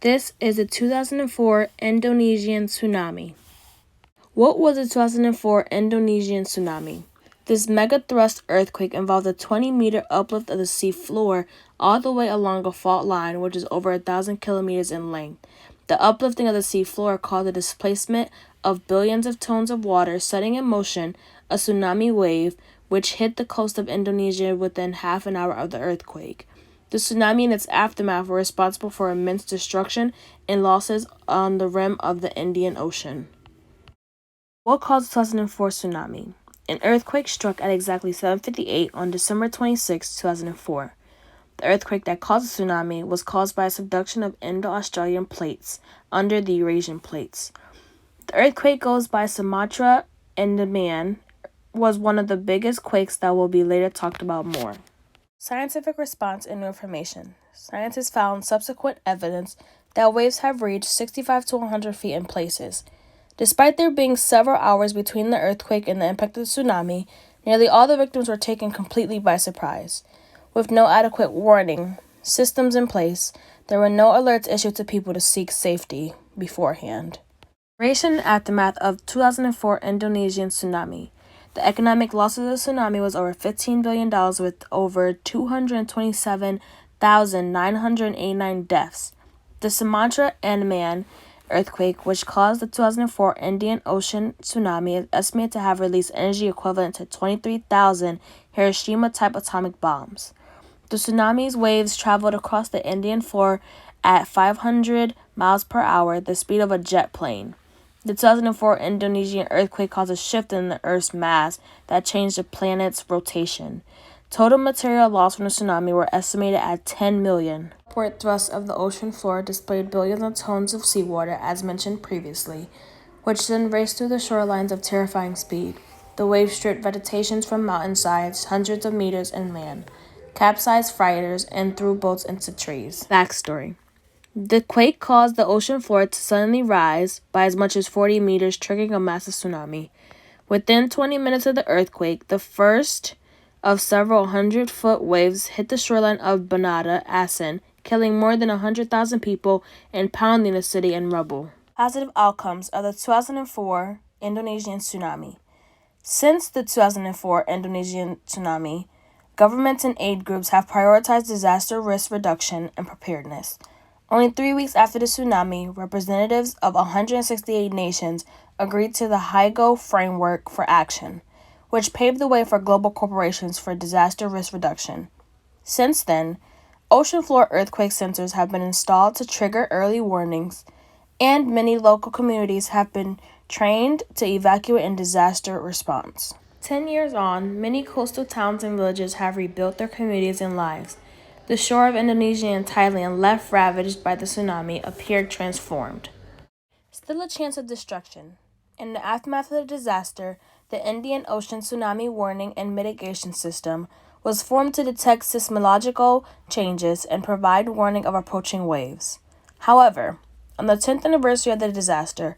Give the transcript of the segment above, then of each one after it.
This is the 2004 Indonesian Tsunami. What was the 2004 Indonesian Tsunami? This mega-thrust earthquake involved a 20-meter uplift of the sea floor all the way along a fault line which is over 1,000 kilometers in length. The uplifting of the sea floor caused the displacement of billions of tons of water, setting in motion a tsunami wave which hit the coast of Indonesia within half an hour of the earthquake. The tsunami and its aftermath were responsible for immense destruction and losses on the rim of the Indian Ocean. What caused the 2004 tsunami? An earthquake struck at exactly 7:58 on December 26, 2004. The earthquake that caused the tsunami was caused by a subduction of Indo-Australian plates under the Eurasian plates. The earthquake goes by Sumatra and the man was one of the biggest quakes that will be later talked about more. Scientific response and new information. Scientists found subsequent evidence that waves have reached 65 to 100 feet in places. Despite there being several hours between the earthquake and the impact of the tsunami, nearly all the victims were taken completely by surprise. With no adequate warning systems in place, there were no alerts issued to people to seek safety beforehand. Duration and aftermath of 2004 Indonesian tsunami. The economic loss of the tsunami was over $15 billion with over 227,989 deaths. The Sumatra and Man earthquake, which caused the 2004 Indian Ocean tsunami, is estimated to have released energy equivalent to 23,000 Hiroshima-type atomic bombs. The tsunami's waves traveled across the Indian floor at 500 miles per hour, the speed of a jet plane. The 2004 Indonesian earthquake caused a shift in the Earth's mass that changed the planet's rotation. Total material loss from the tsunami were estimated at 10 million. Upward thrust of the ocean floor displayed billions of tons of seawater, as mentioned previously, which then raced through the shorelines of terrifying speed. The waves stripped vegetations from mountainsides, hundreds of meters inland, capsized freighters, and threw boats into trees. Backstory. The quake caused the ocean floor to suddenly rise by as much as 40 meters, triggering a massive tsunami. Within 20 minutes of the earthquake, the first of several 100-foot waves hit the shoreline of Banada, Aceh, killing more than 100,000 people and pounding the city in rubble. Positive outcomes of the 2004 Indonesian tsunami. Since the 2004 Indonesian tsunami, governments and aid groups have prioritized disaster risk reduction and preparedness. Only 3 weeks after the tsunami, representatives of 168 nations agreed to the Hyogo Framework for Action, which paved the way for global corporations for disaster risk reduction. Since then, ocean floor earthquake sensors have been installed to trigger early warnings, and many local communities have been trained to evacuate in disaster response. 10 years on, many coastal towns and villages have rebuilt their communities and lives. The shore of Indonesia and Thailand, left ravaged by the tsunami, appeared transformed. Still a chance of destruction. In the aftermath of the disaster, the Indian Ocean Tsunami Warning and Mitigation System was formed to detect seismological changes and provide warning of approaching waves. However, on the 10th anniversary of the disaster,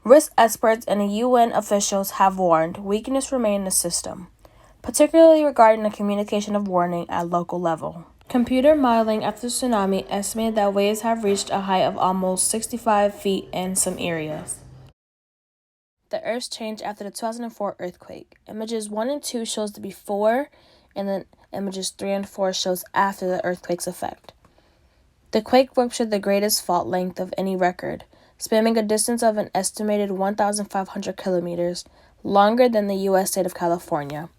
risk experts and UN officials have warned weakness remain in the system, particularly regarding the communication of warning at local level. Computer modeling after the tsunami estimated that waves have reached a height of almost 65 feet in some areas. The Earth's change after the 2004 earthquake. Images 1 and 2 shows the before, and then images 3 and 4 shows after the earthquake's effect. The quake ruptured the greatest fault length of any record, spanning a distance of an estimated 1,500 kilometers, longer than the U.S. state of California.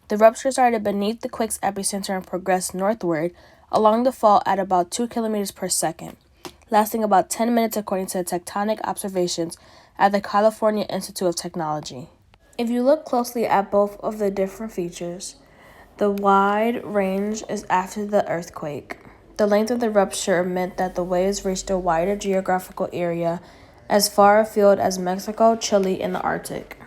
The rupture started beneath the quake's epicenter and progressed northward along the fault at about 2 kilometers per second, lasting about 10 minutes according to the tectonic observations at the California Institute of Technology. If you look closely at both of the different features, the wide range is after the earthquake. The length of the rupture meant that the waves reached a wider geographical area as far afield as Mexico, Chile, and the Arctic.